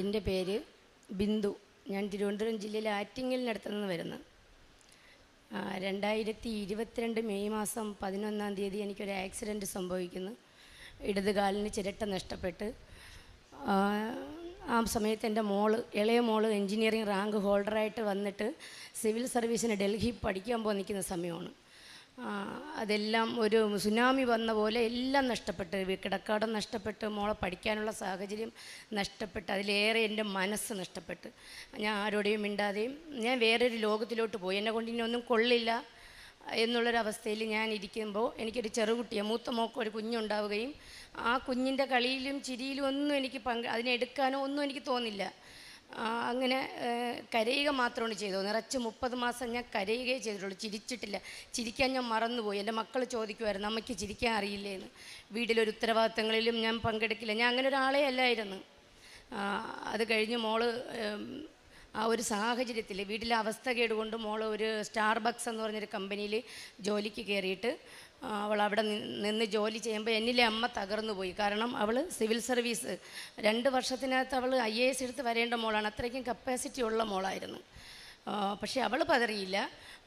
എൻ്റെ പേര് ബിന്ദു. ഞാൻ തിരുവനന്തപുരം ജില്ലയിലെ ആറ്റിങ്ങലിനടുത്ത് നിന്ന് വരുന്നു. 2022 മെയ് മാസം 11-ാം തീയതി എനിക്കൊരു ആക്സിഡൻറ്റ് സംഭവിക്കുന്നു. ഇടത് കാലിന് ചിരട്ട നഷ്ടപ്പെട്ട്. ആ സമയത്ത് എൻ്റെ ഇളയ മോള് എൻജിനീയറിംഗ് റാങ്ക് ഹോൾഡറായിട്ട് വന്നിട്ട് സിവിൽ സർവീസിന് ഡൽഹി പഠിക്കാൻ പോയി നിൽക്കുന്ന സമയമാണ്. അതെല്ലാം ഒരു സുനാമി വന്ന പോലെ എല്ലാം നഷ്ടപ്പെട്ട്, കിടക്കാടം നഷ്ടപ്പെട്ട്, മോളെ പഠിക്കാനുള്ള സാഹചര്യം നഷ്ടപ്പെട്ട്, അതിലേറെ എൻ്റെ മനസ്സ് നഷ്ടപ്പെട്ട് ഞാൻ ആരോടെയും മിണ്ടാതെയും ഞാൻ വേറൊരു ലോകത്തിലോട്ട് പോയി. എന്നെ കൊണ്ട് ഇനി ഒന്നും കൊള്ളില്ല എന്നുള്ളൊരവസ്ഥയിൽ ഞാൻ ഇരിക്കുമ്പോൾ എനിക്കൊരു ചെറുകുട്ടിയെ, മൂത്ത മോക്ക് ഒരു കുഞ്ഞുണ്ടാവുകയും ആ കുഞ്ഞിൻ്റെ കളിയിലും ചിരിയിലും ഒന്നും എനിക്ക് അതിനെടുക്കാനോ ഒന്നും എനിക്ക് തോന്നില്ല. അങ്ങനെ കരയുക മാത്രമാണ് ചെയ്തത്. നിറച്ച് 30 മാസം ഞാൻ കരയുകയേ ചെയ്തിട്ടുള്ളൂ, ചിരിച്ചിട്ടില്ല. ചിരിക്കാൻ ഞാൻ മറന്നുപോയി. എൻ്റെ മക്കൾ ചോദിക്കുമായിരുന്നു, അമ്മയ്ക്ക് ചിരിക്കാൻ അറിയില്ലേന്ന്. വീട്ടിലൊരു ഉത്തരവാദിത്തങ്ങളിലും ഞാൻ പങ്കെടുക്കില്ല. ഞാൻ അങ്ങനെ ഒരാളെ അല്ലായിരുന്നു. അത് കഴിഞ്ഞ് മോള് ആ ഒരു സാഹചര്യത്തിൽ വീട്ടിലെ അവസ്ഥ കേടുകൊണ്ട് മോള് ഒരു സ്റ്റാർബക്സ് എന്ന് പറഞ്ഞൊരു കമ്പനിയിൽ ജോലിക്ക് കയറിയിട്ട് അവൾ അവിടെ നിന്ന് ജോലി ചെയ്യുമ്പോൾ എന്നിലെ അമ്മ തകർന്നു പോയി. കാരണം അവൾ സിവിൽ സർവീസ് 2 വർഷത്തിനകത്ത് അവൾ IAS എടുത്ത് വരേണ്ട മോളാണ്. അത്രയ്ക്കും കപ്പാസിറ്റി ഉള്ള മോളായിരുന്നു. പക്ഷേ അവൾ പതറിയില്ല.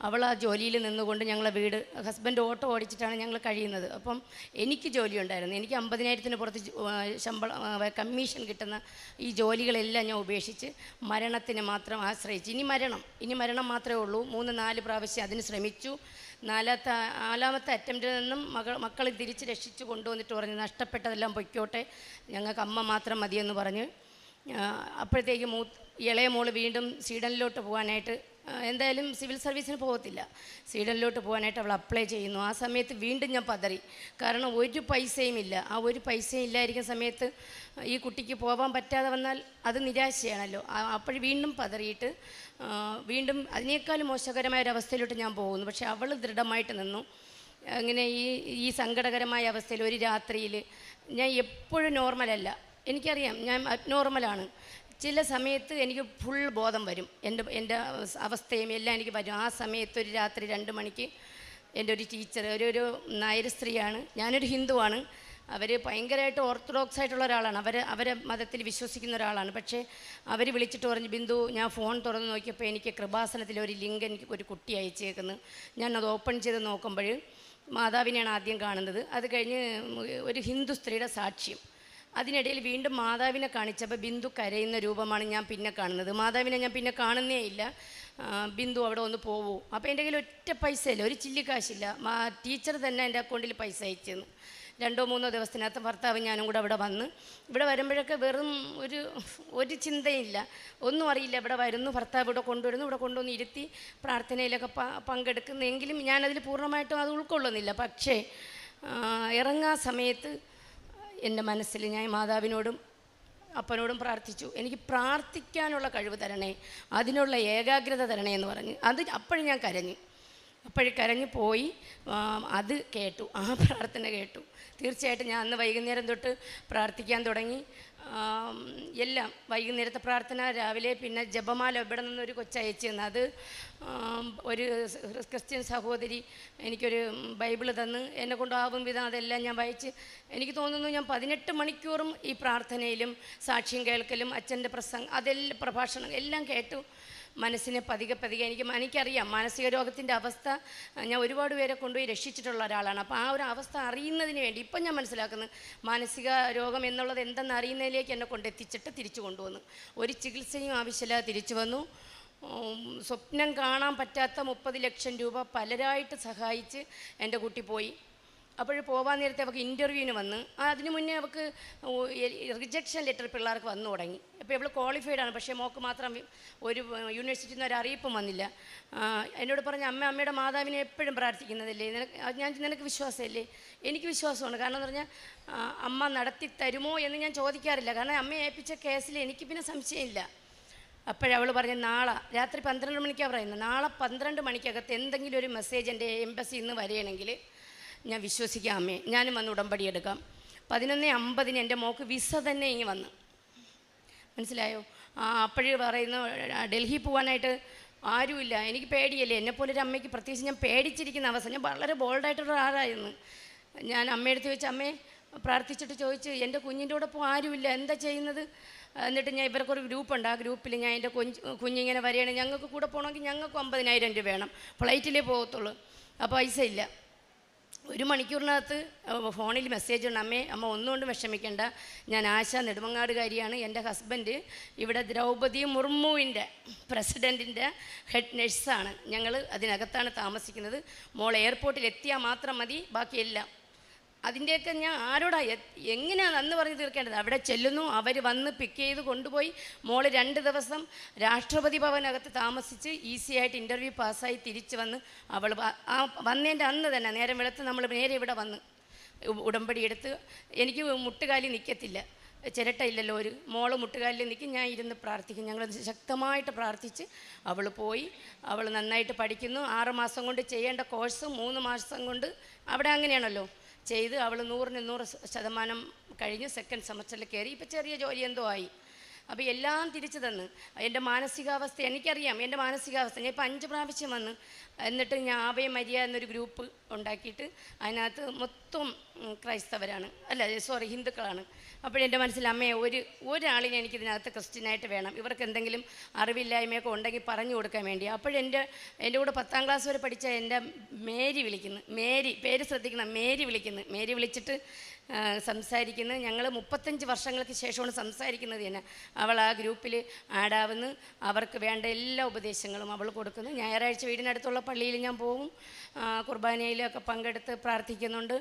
അവൾ ആ ജോലിയിൽ നിന്നുകൊണ്ട് ഞങ്ങളെ വീട്, ഹസ്ബൻഡ് ഓട്ടോ ഓടിച്ചിട്ടാണ് ഞങ്ങൾ കഴിയുന്നത്. അപ്പം എനിക്ക് ജോലി ഉണ്ടായിരുന്നു. എനിക്ക് 50,000-ന് പുറത്ത് കമ്മീഷൻ കിട്ടുന്ന ഈ ജോലികളെല്ലാം ഞാൻ ഉപേക്ഷിച്ച് മരണത്തിന് മാത്രം ആശ്രയിച്ച് ഇനി മരണം മാത്രമേ ഉള്ളൂ. 3-4 പ്രാവശ്യം അതിന് ശ്രമിച്ചു. നാലാമത്തെ അറ്റംപ്റ്റിൽ നിന്നും മക്കളെ തിരിച്ച് രക്ഷിച്ച് കൊണ്ടുവന്നിട്ട് പറഞ്ഞ് നഷ്ടപ്പെട്ടതെല്ലാം പൊയ്ക്കോട്ടെ, ഞങ്ങൾക്ക് അമ്മ മാത്രം മതിയെന്ന് പറഞ്ഞ് അപ്പോഴത്തേക്ക് ഇളയ മോള് വീണ്ടും സ്വീഡനിലോട്ട് പോകാനായിട്ട്, എന്തായാലും സിവിൽ സർവീസിന് പോകത്തില്ല, സ്വീഡനിലോട്ട് പോകാനായിട്ട് അവൾ അപ്ലൈ ചെയ്യുന്നു. ആ സമയത്ത് വീണ്ടും ഞാൻ പതറി. കാരണം ഒരു പൈസയും ഇല്ല. ആ ഒരു പൈസയും ഇല്ലായിരിക്കുന്ന സമയത്ത് ഈ കുട്ടിക്ക് പോകാൻ പറ്റാതെ വന്നാൽ അത് നിരാശയാണല്ലോ. അപ്പോൾ വീണ്ടും പതറിയിട്ട് വീണ്ടും അതിനേക്കാളും മോശകരമായൊരവസ്ഥയിലോട്ട് ഞാൻ പോകുന്നു. പക്ഷേ അവൾ ദൃഢമായിട്ട് നിന്നു. അങ്ങനെ ഈ സങ്കടകരമായ അവസ്ഥയിൽ ഒരു രാത്രിയിൽ ഞാൻ എപ്പോഴും നോർമലല്ല, എനിക്കറിയാം ഞാൻ അബ്നോർമലാണ്. ചില സമയത്ത് എനിക്ക് ഫുൾ ബോധം വരും, എൻ്റെ അവസ്ഥയും എല്ലാം എനിക്ക് വരും. ആ സമയത്ത് ഒരു രാത്രി 2 മണിക്ക് എൻ്റെ ഒരു ടീച്ചർ, ഒരു നായർ സ്ത്രീയാണ്, ഞാനൊരു ഹിന്ദുവാണ്, അവർ ഭയങ്കരമായിട്ട് ഓർത്തഡോക്സ് ആയിട്ടുള്ള ഒരാളാണ്, അവരെ മതത്തിൽ വിശ്വസിക്കുന്ന ഒരാളാണ്. പക്ഷേ അവർ വിളിച്ചിട്ട് പറഞ്ഞു, ബിന്ദു, ഞാൻ ഫോൺ തുറന്ന് നോക്കിയപ്പോൾ എനിക്ക് കൃപാസനത്തിൽ ഒരു ലിങ്ക് എനിക്ക് ഒരു കുട്ടി അയച്ചേക്കുന്നു. ഞാനത് ഓപ്പൺ ചെയ്ത് നോക്കുമ്പോൾ മാതാവിനെയാണ് ആദ്യം കാണുന്നത്. അത് കഴിഞ്ഞ് ഒരു ഹിന്ദു സ്ത്രീയുടെ സാക്ഷ്യം. അതിനിടയിൽ വീണ്ടും മാതാവിനെ കാണിച്ചപ്പോൾ ബിന്ദു കരയുന്ന രൂപമാണ് ഞാൻ പിന്നെ കാണുന്നത്. മാതാവിനെ ഞാൻ പിന്നെ കാണുന്നേ ഇല്ല. ബിന്ദു അവിടെ ഒന്ന് പോവൂ. അപ്പോൾ എൻ്റെ കയ്യിൽ ഒറ്റ പൈസയില്ല, ഒരു ചില്ലിക്കാശില്ല. ടീച്ചർ തന്നെ എൻ്റെ അക്കൗണ്ടിൽ പൈസ അയച്ചെന്ന്. 2-3 ദിവസത്തിനകത്ത് ഭർത്താവ് ഞാനും കൂടെ അവിടെ വന്ന്, ഇവിടെ വരുമ്പോഴൊക്കെ വെറും ഒരു ചിന്തയില്ല, ഒന്നും അറിയില്ല. ഇവിടെ വരുന്നു, ഭർത്താവ് ഇവിടെ കൊണ്ടുവരുന്നു, ഇവിടെ കൊണ്ടുവന്ന് ഇരുത്തി പ്രാർത്ഥനയിലൊക്കെ പങ്കെടുക്കുന്നെങ്കിലും ഞാനതിൽ പൂർണ്ണമായിട്ടും അത് ഉൾക്കൊള്ളുന്നില്ല. പക്ഷേ ഇറങ്ങാൻ സമയത്ത് എൻ്റെ മനസ്സിൽ ഞാൻ മാതാവിനോടും അപ്പനോടും പ്രാർത്ഥിച്ചു, എനിക്ക് പ്രാർത്ഥിക്കാനുള്ള കഴിവ് തരണേ, അതിനുള്ള ഏകാഗ്രത തരണേ എന്ന് പറഞ്ഞ്. അപ്പോഴും ഞാൻ കരഞ്ഞു പോയി. അത് കേട്ടു, ആ പ്രാർത്ഥന കേട്ടു. തീർച്ചയായിട്ടും ഞാൻ അന്ന് വൈകുന്നേരം തൊട്ട് പ്രാർത്ഥിക്കാൻ തുടങ്ങി. എല്ലാം വൈകുന്നേരത്തെ പ്രാർത്ഥന, രാവിലെ പിന്നെ ജപമാല ഇവിടെ നിന്നൊരു കൊച്ചയച്ചു തന്നു. അത് ഒരു ക്രിസ്ത്യൻ സഹോദരി എനിക്കൊരു ബൈബിള് തന്ന് എന്നെ കൊണ്ടാവും വിധം അതെല്ലാം ഞാൻ വായിച്ച്, എനിക്ക് തോന്നുന്നു ഞാൻ 18 മണിക്കൂറും ഈ പ്രാർത്ഥനയിലും സാക്ഷ്യം കേൾക്കലും അച്ഛൻ്റെ അതെല്ലാം പ്രഭാഷണം എല്ലാം കേട്ടു. മനസ്സിനെ പതിയെ എനിക്കറിയാം മാനസിക രോഗത്തിൻ്റെ അവസ്ഥ. ഞാൻ ഒരുപാട് പേരെ കൊണ്ടുപോയി രക്ഷിച്ചിട്ടുള്ള ഒരാളാണ്. അപ്പോൾ ആ ഒരു അവസ്ഥ അറിയുന്നതിന് വേണ്ടി ഇപ്പം ഞാൻ മനസ്സിലാക്കുന്നു, മാനസിക രോഗം എന്നുള്ളത് എന്തെന്ന് അറിയുന്നതിലേക്ക് എന്നെ കൊണ്ടെത്തിച്ചിട്ട് തിരിച്ചു കൊണ്ടുവന്നു. ഒരു ചികിത്സയും ആവശ്യമില്ലാതെ തിരിച്ചു വന്നു. സ്വപ്നം കാണാൻ പറ്റാത്ത 30 ലക്ഷം രൂപ പലരായിട്ട് സഹായിച്ച് എൻ്റെ കുട്ടി പോയി. അപ്പോൾ പോകാൻ നേരത്തെ അവൾക്ക് ഇൻ്റർവ്യൂവിന് വന്ന്, അതിന് മുന്നേ അവൾക്ക് റിജക്ഷൻ ലെറ്റർ പിള്ളേർക്ക് വന്നു തുടങ്ങി. അപ്പോൾ ഇവൾ ക്വാളിഫൈഡാണ്, പക്ഷേ മോൾക്ക് മാത്രം ഒരു യൂണിവേഴ്സിറ്റിയിൽ നിന്ന് ഒരു അറിയിപ്പും വന്നില്ല. എന്നോട് പറഞ്ഞ, അമ്മയുടെ മാതാവിനെ എപ്പോഴും പ്രാർത്ഥിക്കുന്നതല്ലേ, നിനക്ക് വിശ്വാസമല്ലേ? എനിക്ക് വിശ്വാസമാണ്. കാരണം എന്ന് പറഞ്ഞാൽ അമ്മ നടത്തി തരുമോ എന്ന് ഞാൻ ചോദിക്കാറില്ല, കാരണം അമ്മയെ ഏൽപ്പിച്ച കേസിൽ എനിക്ക് പിന്നെ സംശയമില്ല. അപ്പോഴവൾ പറഞ്ഞ്, നാളെ രാത്രി 12 മണിക്കാണ് പറയുന്നത്, നാളെ 12 മണിക്കകത്ത് എന്തെങ്കിലും ഒരു മെസ്സേജ് എൻ്റെ എംബസിയിൽ നിന്ന് വരികയാണെങ്കിൽ ഞാൻ വിശ്വസിക്കാം അമ്മേ, ഞാനും വന്ന് ഉടമ്പടി എടുക്കാം. 11:50 എൻ്റെ മോക്ക് വിസ തന്നെ ഇങ്ങ് വന്നു. മനസ്സിലായോ? അപ്പോഴേ പറയുന്നു, ഡൽഹി പോകാനായിട്ട് ആരുമില്ല, എനിക്ക് പേടിയല്ലേ, എന്നെപ്പോലൊരു അമ്മയ്ക്ക് പ്രത്യേകിച്ച് ഞാൻ പേടിച്ചിരിക്കുന്ന അവസ്ഥ. ഞാൻ വളരെ ബോൾഡായിട്ടുള്ള ആളായിരുന്നു. ഞാൻ അമ്മയെടുത്ത് ചോദിച്ചു, അമ്മേ പ്രാർത്ഥിച്ചിട്ട് ചോദിച്ചു, എൻ്റെ കുഞ്ഞിൻ്റെ കൂടെ ഇപ്പോൾ ആരുമില്ല, എന്താ ചെയ്യുന്നത്? എന്നിട്ട് ഞാൻ ഇവർക്കൊരു ഗ്രൂപ്പുണ്ട്, ആ ഗ്രൂപ്പിൽ ഞാൻ എൻ്റെ കുഞ്ഞിങ്ങനെ വരികയാണെങ്കിൽ ഞങ്ങൾക്ക് കൂടെ പോകണമെങ്കിൽ ഞങ്ങൾക്ക് 50,000 രൂപ വേണം, ഫ്ലൈറ്റിലേ പോകത്തുള്ളൂ, അപ്പോൾ പൈസ ഇല്ല. 1 മണിക്കൂറിനകത്ത് ഫോണിൽ മെസ്സേജ് ഉണ്ട്, അമ്മ ഒന്നുകൊണ്ട് വിഷമിക്കേണ്ട, ഞാൻ ആശ നെടുമങ്ങാടുകാരിയാണ്, എൻ്റെ ഹസ്ബൻഡ് ഇവിടെ ദ്രൗപദി മുർമുവിൻ്റെ പ്രസിഡൻറ്റിൻ്റെ ഹെഡ് നഴ്സാണ്, ഞങ്ങൾ അതിനകത്താണ് താമസിക്കുന്നത്, മോൾ എയർപോർട്ടിൽ എത്തിയാൽ മാത്രം മതി, ബാക്കിയെല്ലാം. അതിൻ്റെയൊക്കെ ഞാൻ ആരോടാ എങ്ങനെയാണ് അന്ന് പറഞ്ഞ് തീർക്കേണ്ടത്? അവിടെ ചെല്ലുന്നു, അവർ വന്ന് പിക്ക് ചെയ്ത് കൊണ്ടുപോയി. മോൾ 2 ദിവസം രാഷ്ട്രപതി ഭവനകത്ത് താമസിച്ച് ഈസിയായിട്ട് ഇൻ്റർവ്യൂ പാസ്സായി തിരിച്ച് വന്ന് അവൾ വന്നതിൻ്റെ അന്ന് തന്നെ നേരം വെളുത്ത് നമ്മൾ നേരെ ഇവിടെ വന്ന് ഉടമ്പടി എടുത്ത്. എനിക്ക് മുട്ടുകാലി നിൽക്കത്തില്ല, ചിരട്ടയില്ലല്ലോ, ഒരു മോള് മുട്ടുകാലിൽ നിൽക്കും, ഞാൻ ഇരുന്ന് പ്രാർത്ഥിക്കും. ഞങ്ങൾ ശക്തമായിട്ട് പ്രാർത്ഥിച്ച് അവൾ പോയി. അവൾ നന്നായിട്ട് പഠിക്കുന്നു. 6 മാസം കൊണ്ട് ചെയ്യേണ്ട കോഴ്സ് 3 മാസം കൊണ്ട് അവിടെ അങ്ങനെയാണല്ലോ ചെയ്ത് അവൾ 100% കഴിഞ്ഞ് സെക്കൻഡ് സെമസ്റ്ററിൽ കയറി. ഇപ്പോൾ ചെറിയ ജോലി എന്തോ ആയി. അപ്പോൾ എല്ലാം തിരിച്ചു തന്ന്. എൻ്റെ മാനസികാവസ്ഥ എനിക്കറിയാം, എൻ്റെ മാനസികാവസ്ഥ. ഞാൻ ഇപ്പോൾ 5 പ്രാവശ്യം വന്ന്. എന്നിട്ട് ഞാൻ ആവേ മരിയ എന്നൊരു ഗ്രൂപ്പ് ഉണ്ടാക്കിയിട്ട് അതിനകത്ത് മൊത്തം ക്രൈസ്തവരാണ്, ഹിന്ദുക്കളാണ്. അപ്പോഴെൻ്റെ മനസ്സിൽ അമ്മയെ ഒരാളിനെ എനിക്കിതിനകത്ത് ക്രിസ്ത്യനായിട്ട് വേണം, ഇവർക്ക് എന്തെങ്കിലും അറിവില്ലായ്മയൊക്കെ ഉണ്ടെങ്കിൽ പറഞ്ഞു കൊടുക്കാൻ വേണ്ടി. അപ്പോഴെൻ്റെ കൂടെ 10ാം ക്ലാസ് വരെ പഠിച്ച എൻ്റെ മേരി വിളിക്കുന്നു, പേര് ശ്രദ്ധിക്കണം, മേരി വിളിച്ചിട്ട് സംസാരിക്കുന്നത്. ഞങ്ങൾ 35 വർഷങ്ങൾക്ക് ശേഷമാണ് സംസാരിക്കുന്നത് തന്നെ. അവൾ ആ ഗ്രൂപ്പിൽ ആഡാവുന്നു, അവർക്ക് വേണ്ട എല്ലാ ഉപദേശങ്ങളും അവൾ കൊടുക്കുന്നു. ഞായറാഴ്ച വീടിനടുത്തുള്ള പള്ളിയിൽ ഞാൻ പോകും, കുർബാനയിലൊക്കെ പങ്കെടുത്ത് പ്രാർത്ഥിക്കുന്നുണ്ട്.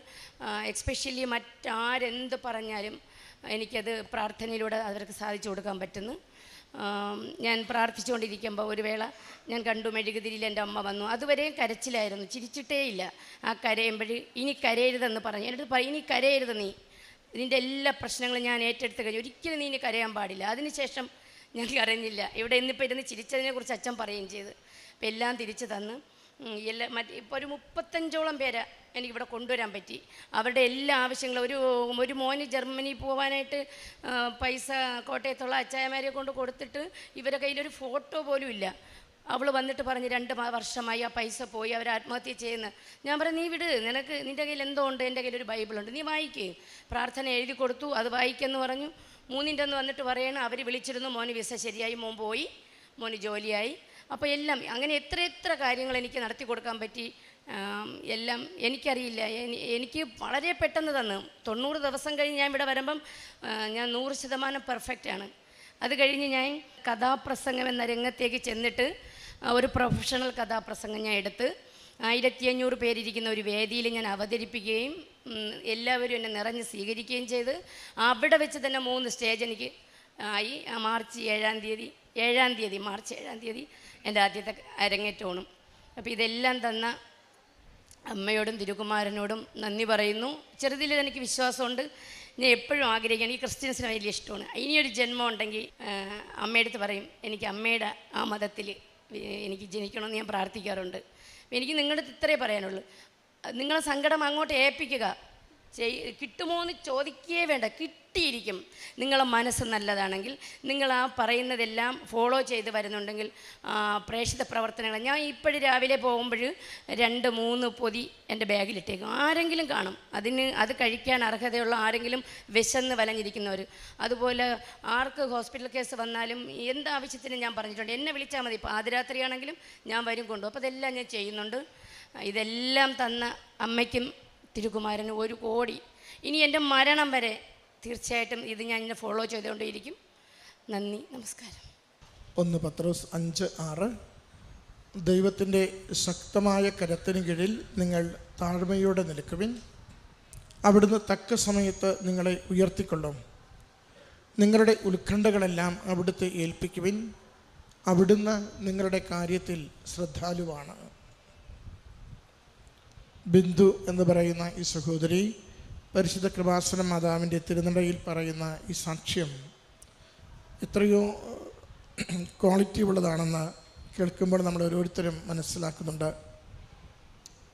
എക്സ്പെഷ്യലി മറ്റാരെന്ത് പറഞ്ഞാലും എനിക്കത് പ്രാർത്ഥനയിലൂടെ അവർക്ക് സാധിച്ചു കൊടുക്കാൻ പറ്റുന്നു. ഞാൻ പ്രാർത്ഥിച്ചുകൊണ്ടിരിക്കുമ്പോൾ ഒരു വേള ഞാൻ കണ്ടു മെഴുകുതിരിയിൽ എൻ്റെ അമ്മ വന്നു. അതുവരെയും കരച്ചിലായിരുന്നു, ചിരിച്ചിട്ടേ ഇല്ല. ആ കരയുമ്പോൾ ഇനി കരയരുതെന്ന് പറഞ്ഞു. എൻ്റെ അടുത്ത് ഇനി കരയരുത്, നീ ഇതിൻ്റെ എല്ലാ പ്രശ്നങ്ങളും ഞാൻ ഏറ്റെടുത്ത് കഴിഞ്ഞു, ഒരിക്കലും നീ ഇനി കരയാൻ പാടില്ല. അതിനുശേഷം ഞാൻ കരഞ്ഞില്ല. ഇവിടെ ഇന്നിപ്പോൾ ഇരുന്ന് ചിരിച്ചതിനെക്കുറിച്ച് അച്ഛൻ പറയുകയും ചെയ്ത്. അപ്പോൾ എല്ലാം തിരിച്ചു തന്ന് ഇപ്പോൾ ഒരു 35ഓളം പേരെ എനിക്കിവിടെ കൊണ്ടുവരാൻ പറ്റി. അവരുടെ എല്ലാ ആവശ്യങ്ങളും ഒരു മോന് ജർമ്മനി പോകാനായിട്ട് പൈസ കോട്ടയത്തുള്ള അച്ചായമാരെ കൊണ്ട് കൊടുത്തിട്ട് ഇവരുടെ കയ്യിലൊരു ഫോട്ടോ പോലും ഇല്ല. അവൾ വന്നിട്ട് പറഞ്ഞ് 2 വർഷമായി ആ പൈസ പോയി, അവർ ആത്മഹത്യ ചെയ്യുന്നു. ഞാൻ പറഞ്ഞു, നീ വിട്, നിൻ്റെ കയ്യിൽ എന്തോ ഉണ്ട്, എൻ്റെ കയ്യിലൊരു ബൈബിളുണ്ട്, നീ വായിക്ക്. പ്രാർത്ഥന എഴുതി കൊടുത്തു, അത് വായിക്കെന്ന് പറഞ്ഞു. 3ൻ്റെ അന്ന് വന്നിട്ട് പറയണം, അവർ വിളിച്ചിരുന്നു, മോന് വിസ ശരിയായി, മോൻ പോയി, മോന് ജോലിയായി. അപ്പോൾ എല്ലാം അങ്ങനെ എത്ര കാര്യങ്ങൾ എനിക്ക് നടത്തി കൊടുക്കാൻ പറ്റി. എല്ലാം എനിക്കറിയില്ല, എനിക്ക് വളരെ പെട്ടെന്ന് തന്നു. 90 ദിവസം കഴിഞ്ഞ് ഞാൻ ഇവിടെ വരുമ്പം ഞാൻ 100% പെർഫെക്റ്റാണ്. അത് കഴിഞ്ഞ് ഞാൻ കഥാപ്രസംഗം എന്ന രംഗത്തേക്ക് ചെന്നിട്ട് ഒരു പ്രൊഫഷണൽ കഥാപ്രസംഗം ഞാൻ എടുത്ത് 1500 പേരിരിക്കുന്ന ഒരു വേദിയിൽ ഞാൻ അവതരിപ്പിക്കുകയും എല്ലാവരും എന്നെ നിറഞ്ഞ് സ്വീകരിക്കുകയും ചെയ്ത്. അവിടെ വെച്ച് തന്നെ 3 സ്റ്റേജ് എനിക്ക് ആയി. മാർച്ച് 7-ാം തീയതി എൻ്റെ ആദ്യത്തെ അരങ്ങേറ്റമാണ്. അപ്പോൾ ഇതെല്ലാം തന്ന അമ്മയോടും തിരുകുമാരനോടും നന്ദി പറയുന്നു. ചെറുതിൽ എനിക്ക് വിശ്വാസമുണ്ട്. ഞാൻ എപ്പോഴും ആഗ്രഹിക്കുകയാണ്, ഈ ക്രിസ്ത്യൻസിന് വലിയ ഇഷ്ടമാണ്. ഇനിയൊരു ജന്മം ഉണ്ടെങ്കിൽ അമ്മയെടുത്ത് പറയും, എനിക്ക് അമ്മയുടെ ആ മതത്തിൽ എനിക്ക് ജനിക്കണമെന്ന് ഞാൻ പ്രാർത്ഥിക്കാറുണ്ട്. എനിക്ക് നിങ്ങളുടെ അടുത്ത് ഇത്രേ പറയാനുള്ളൂ, നിങ്ങളെ സങ്കടം അങ്ങോട്ട് ഏൽപ്പിക്കുക. കിട്ടുമോ എന്ന് ചോദിക്കുകയേ വേണ്ട, കിട്ടിയിരിക്കും. നിങ്ങളെ മനസ്സ് നല്ലതാണെങ്കിൽ, നിങ്ങൾ ആ പറയുന്നതെല്ലാം ഫോളോ ചെയ്ത് വരുന്നുണ്ടെങ്കിൽ പ്രേക്ഷിത പ്രവർത്തനങ്ങൾ. ഞാൻ ഇപ്പോഴും രാവിലെ പോകുമ്പോൾ 2-3 പൊതി എൻ്റെ ബാഗിലിട്ടേക്കും. ആരെങ്കിലും കാണും, അത് കഴിക്കാൻ അർഹതയുള്ള ആരെങ്കിലും വിശന്ന് വലഞ്ഞിരിക്കുന്നവർ. അതുപോലെ ആർക്ക് ഹോസ്പിറ്റൽ കേസ് വന്നാലും എന്താവശ്യത്തിനും ഞാൻ പറഞ്ഞിട്ടുണ്ട്, എന്നെ വിളിച്ചാൽ മതി. പാതിരാത്രിയാണെങ്കിലും ഞാൻ വരും കൊണ്ടു. അപ്പോൾ അതെല്ലാം ഞാൻ ചെയ്യുന്നുണ്ട്. ഇതെല്ലാം തന്ന അമ്മയ്ക്കും തിരുകുമാരന് 1 കോടി. ഇനി എൻ്റെ മരണം വരെ തീർച്ചയായിട്ടും ഇത് ഞാൻ ഇന്നെ ഫോളോ ചെയ്തുകൊണ്ടേയിരിക്കും. നന്ദി, നമസ്കാരം. 1 പത്രോസ് 5:6 ദൈവത്തിൻ്റെ ശക്തമായ കരത്തിന് കീഴിൽ നിങ്ങൾ താഴ്മയോടെ നിൽക്കുവിൻ, അവിടുന്ന് തക്ക സമയത്ത് നിങ്ങളെ ഉയർത്തിക്കൊള്ളും. നിങ്ങളുടെ ഉത്കണ്ഠകളെല്ലാം അവിടുത്തെ ഏൽപ്പിക്കുവിൻ, അവിടുന്ന് നിങ്ങളുടെ കാര്യത്തിൽ ശ്രദ്ധാലുവാണ്. ബിന്ദു എന്ന് പറയുന്ന ഈ സഹോദരി പരിശുദ്ധ കൃപാസന മാതാവിൻ്റെ തിരുനടയിൽ പറയുന്ന ഈ സാക്ഷ്യം എത്രയോ ക്വാളിറ്റി ഉള്ളതാണെന്ന് കേൾക്കുമ്പോൾ നമ്മൾ ഓരോരുത്തരും മനസ്സിലാക്കുന്നുണ്ട്.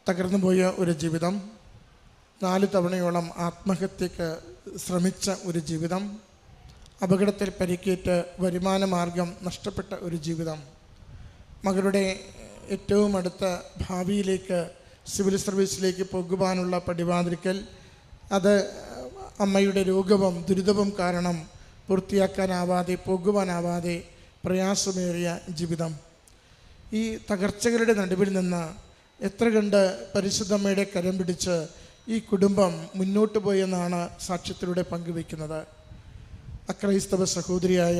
തകർന്നു പോയ ഒരു ജീവിതം, 4 തവണയോളം ആത്മഹത്യക്ക് ശ്രമിച്ച ഒരു ജീവിതം, അപകടത്തിൽ പരിക്കേറ്റ് വരുമാന മാർഗം നഷ്ടപ്പെട്ട ഒരു ജീവിതം, മകളുടെ ഏറ്റവും അടുത്ത ഭാവിയിലേക്ക് സിവിൽ സർവീസിലേക്ക് പോകുവാനുള്ള പടിവാതിൽക്കൽ അത് അമ്മയുടെ രോഗവും ദുരിതവും കാരണം പൂർത്തിയാക്കാനാവാതെ പോകുവാനാവാതെ പ്രയാസമേറിയ ജീവിതം. ഈ തകർച്ചകളുടെ നടുവിൽ നിന്ന് എത്ര കണ്ട് പരിശുദ്ധമ്മയുടെ കരം പിടിച്ച് ഈ കുടുംബം മുന്നോട്ട് പോയെന്നാണ് സാക്ഷ്യത്തിലൂടെ പങ്കുവയ്ക്കുന്നത്. അക്രൈസ്തവ സഹോദരിയായ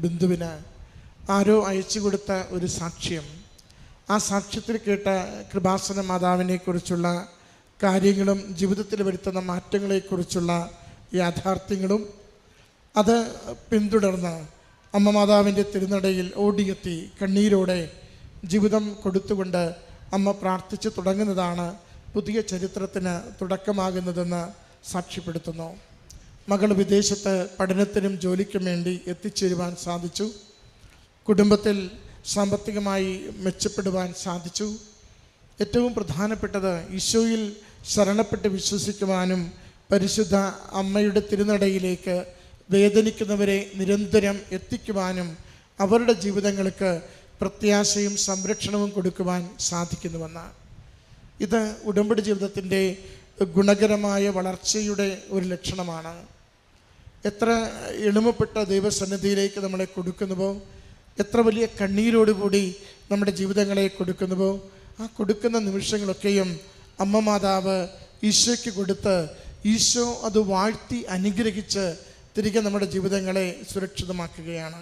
ബിന്ദുവിന് ആരോ അയച്ചു കൊടുത്ത ഒരു സാക്ഷ്യം, ആ സാക്ഷ്യത്തിൽ കേട്ട കൃപാസന മാതാവിനെക്കുറിച്ചുള്ള കാര്യങ്ങളും ജീവിതത്തിൽ വരുത്തുന്ന മാറ്റങ്ങളെക്കുറിച്ചുള്ള യാഥാർത്ഥ്യങ്ങളും അത് പിന്തുടർന്ന് അമ്മ മാതാവിൻ്റെ തിരുനടയിൽ ഓടിയെത്തി കണ്ണീരോടെ ജീവിതം കൊടുത്തുകൊണ്ട് അമ്മ പ്രാർത്ഥിച്ച് തുടങ്ങുന്നതാണ് പുതിയ ചരിത്രത്തിന് തുടക്കമാകുന്നതെന്ന് സാക്ഷ്യപ്പെടുത്തുന്നു. മകൾ വിദേശത്ത് പഠനത്തിനും ജോലിക്കും വേണ്ടി എത്തിച്ചേരുവാൻ സാധിച്ചു. കുടുംബത്തിൽ സാമ്പത്തികമായി മെച്ചപ്പെടുവാൻ സാധിച്ചു. ഏറ്റവും പ്രധാനപ്പെട്ടത് ഈശോയിൽ ശരണപ്പെട്ട് വിശ്വസിക്കുവാനും പരിശുദ്ധ അമ്മയുടെ തിരുനടയിലേക്ക് വേദനിക്കുന്നവരെ നിരന്തരം എത്തിക്കുവാനും അവരുടെ ജീവിതങ്ങൾക്ക് പ്രത്യാശയും സംരക്ഷണവും കൊടുക്കുവാൻ സാധിക്കുന്നുവെന്ന്. ഇത് ഉടമ്പടി ജീവിതത്തിൻ്റെ ഗുണകരമായ വളർച്ചയുടെ ഒരു ലക്ഷണമാണ്. എത്ര എളിമപ്പെട്ട ദൈവസന്നിധിയിലേക്ക് നമ്മളെ കൊടുക്കുന്നുവോ, എത്ര വലിയ കണ്ണീരോടുകൂടി നമ്മുടെ ജീവിതങ്ങളെ കൊടുക്കുന്നുവോ, ആ കൊടുക്കുന്ന നിമിഷങ്ങളൊക്കെയും അമ്മ മാതാവ് ഈശോയ്ക്ക് കൊടുത്ത് ഈശോ അത് വാഴ്ത്തി അനുഗ്രഹിച്ച് തിരികെ നമ്മുടെ ജീവിതങ്ങളെ സുരക്ഷിതമാക്കുകയാണ്.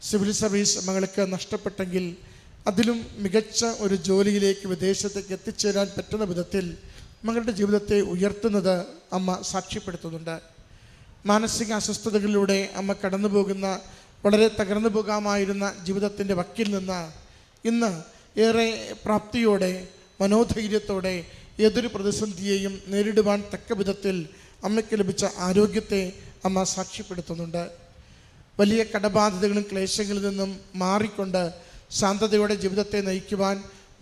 സിവിൽ സർവീസ് മകൾക്ക് നഷ്ടപ്പെട്ടെങ്കിൽ അതിലും മികച്ച ഒരു ജോലിയിലേക്ക് വിദേശത്തേക്ക് എത്തിച്ചേരാൻ പറ്റുന്ന വിധത്തിൽ മകളുടെ ജീവിതത്തെ ഉയർത്തുന്നത് അമ്മ സാക്ഷ്യപ്പെടുത്തുന്നുണ്ട്. മാനസിക അസ്വസ്ഥതകളിലൂടെ അമ്മ കടന്നു പോകുന്ന, വളരെ തകർന്നു പോകാമായിരുന്ന ജീവിതത്തിൻ്റെ വക്കിൽ നിന്ന് ഇന്ന് ഏറെ പ്രാപ്തിയോടെ മനോധൈര്യത്തോടെ ഏതൊരു പ്രതിസന്ധിയെയും നേരിടുവാൻ തക്ക വിധത്തിൽ അമ്മയ്ക്ക് ലഭിച്ച ആരോഗ്യത്തെ അമ്മ സാക്ഷ്യപ്പെടുത്തുന്നുണ്ട്. വലിയ കടബാധ്യതകളും ക്ലേശങ്ങളിൽ നിന്നും മാറിക്കൊണ്ട് ശാന്തതയോടെ ജീവിതത്തെ നയിക്കുവാൻ,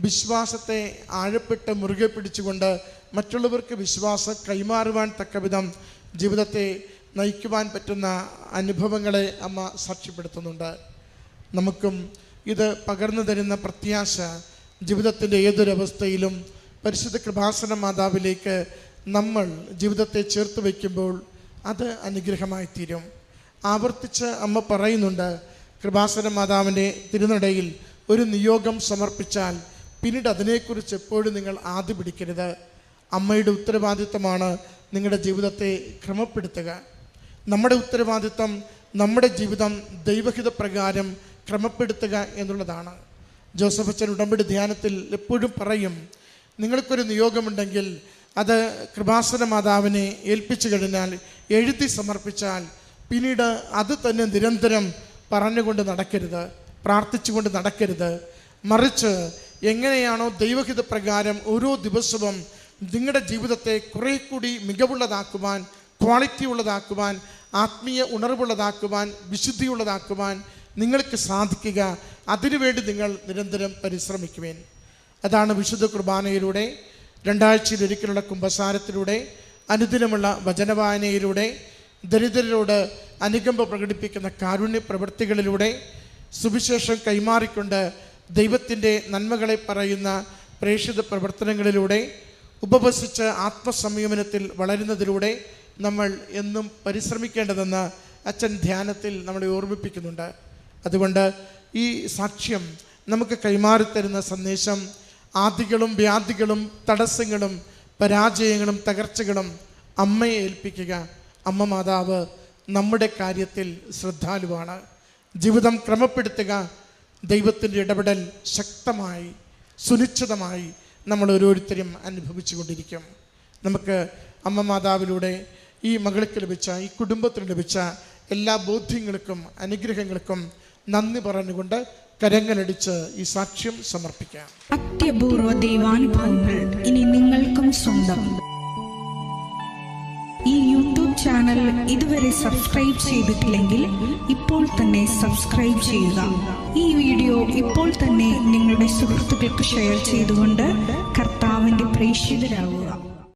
വിശ്വാസത്തെ ആഴപ്പെട്ട് മുറുകെ പിടിച്ചുകൊണ്ട് മറ്റുള്ളവർക്ക് വിശ്വാസം കൈമാറുവാൻ തക്കവിധം ജീവിതത്തെ നയിക്കുവാൻ പറ്റുന്ന അനുഭവങ്ങളെ അമ്മ സാക്ഷ്യപ്പെടുത്തുന്നുണ്ട്. നമുക്കും ഇത് പകർന്നു തരുന്ന പ്രത്യാശ ജീവിതത്തിൻ്റെ ഏതൊരവസ്ഥയിലും പരിശുദ്ധ കൃപാസന മാതാവിലേക്ക് നമ്മൾ ജീവിതത്തെ ചേർത്ത് വയ്ക്കുമ്പോൾ അത് അനുഗ്രഹമായി തീരും. ആവർത്തിച്ച് അമ്മ പറയുന്നുണ്ട്, കൃപാസന മാതാവിൻ്റെ തിരുനടയിൽ ഒരു നിയോഗം സമർപ്പിച്ചാൽ പിന്നീട് അതിനെക്കുറിച്ച് എപ്പോഴും നിങ്ങൾ ആദ്യ പിടിക്കരുത്. അമ്മയുടെ ഉത്തരവാദിത്തമാണ് നിങ്ങളുടെ ജീവിതത്തെ ക്രമപ്പെടുത്തുക. നമ്മുടെ ഉത്തരവാദിത്തം നമ്മുടെ ജീവിതം ദൈവഹിത പ്രകാരം ക്രമപ്പെടുത്തുക എന്നുള്ളതാണ്. ജോസഫ് അച്ഛൻ ഉടമ്പടി ധ്യാനത്തിൽ എപ്പോഴും പറയും, നിങ്ങൾക്കൊരു നിയോഗമുണ്ടെങ്കിൽ അത് കൃപാസന മാതാവിനെ ഏൽപ്പിച്ചു കഴിഞ്ഞാൽ, എഴുതി സമർപ്പിച്ചാൽ പിന്നീട് അത് തന്നെ നിരന്തരം പറഞ്ഞുകൊണ്ട് നടക്കരുത്, പ്രാർത്ഥിച്ചുകൊണ്ട് നടക്കരുത്. മറിച്ച് എങ്ങനെയാണോ ദൈവഹിത പ്രകാരം ഓരോ ദിവസവും നിങ്ങളുടെ ജീവിതത്തെ കുറേ കൂടി മികവുള്ളതാക്കുവാൻ, ക്വാളിറ്റി ഉള്ളതാക്കുവാൻ, ആത്മീയ ഉണർവുള്ളതാക്കുവാൻ, വിശുദ്ധിയുള്ളതാക്കുവാൻ നിങ്ങൾക്ക് സാധിക്കുക, അതിനുവേണ്ടി നിങ്ങൾ നിരന്തരം പരിശ്രമിക്കുവേൻ. അതാണ് വിശുദ്ധ കുർബാനയിലൂടെ, രണ്ടാഴ്ചയിലൊരിക്കലുള്ള കുമ്പസാരത്തിലൂടെ, അനുദിനമുള്ള വചനവായനയിലൂടെ, ദരിദ്രരോട് അനുകമ്പ പ്രകടിപ്പിക്കുന്ന കാരുണ്യ പ്രവൃത്തികളിലൂടെ, സുവിശേഷം കൈമാറിക്കൊണ്ട് ദൈവത്തിൻ്റെ നന്മകളെ പറയുന്ന പ്രേക്ഷിത പ്രവർത്തനങ്ങളിലൂടെ, ഉപവസിച്ച് ആത്മസംയമനത്തിൽ വളരുന്നതിലൂടെ നമ്മൾ എന്നും പരിശ്രമിക്കേണ്ടതെന്ന് അച്ഛൻ ധ്യാനത്തിൽ നമ്മളെ ഓർമ്മിപ്പിക്കുന്നുണ്ട്. അതുകൊണ്ട് ഈ സാക്ഷ്യം നമുക്ക് കൈമാറിത്തരുന്ന സന്ദേശം ആദികളും വ്യാധികളും തടസ്സങ്ങളും പരാജയങ്ങളും തകർച്ചകളും അമ്മയെ ഏൽപ്പിക്കുക. അമ്മ മാതാവ് നമ്മുടെ കാര്യത്തിൽ ശ്രദ്ധാലുവാണ്. ജീവിതം ക്രമപ്പെടുത്തുക. ദൈവത്തിൻ്റെ ഇടപെടൽ ശക്തമായി സുനിശ്ചിതമായി നമ്മൾ ഓരോരുത്തരും അനുഭവിച്ചു കൊണ്ടിരിക്കും. നമുക്ക് അമ്മ മാതാവിലൂടെ ഈ മകൾക്ക് ലഭിച്ച, ഈ കുടുംബത്തിന് ലഭിച്ച എല്ലാ ബോധ്യങ്ങൾക്കും അനുഗ്രഹങ്ങൾക്കും നന്ദി പറഞ്ഞുകൊണ്ട് കരങ്ങളടിച്ച് ഈ സാക്ഷ്യം സമർപ്പിക്കാം. അത്യപൂർവ ദൈവാനുഭവങ്ങൾ ഇനി നിങ്ങൾക്കും സ്വന്തം. ഈ യൂട്യൂബ് ചാനൽ ഇതുവരെ സബ്സ്ക്രൈബ് ചെയ്തിട്ടില്ലെങ്കിൽ ഇപ്പോൾ തന്നെ സബ്സ്ക്രൈബ് ചെയ്യുക. ഈ വീഡിയോ ഇപ്പോൾ തന്നെ നിങ്ങളുടെ സുഹൃത്തുക്കൾക്ക് ഷെയർ ചെയ്തുകൊണ്ട് കർത്താവിൻ്റെ പ്രേക്ഷിതരാകുക.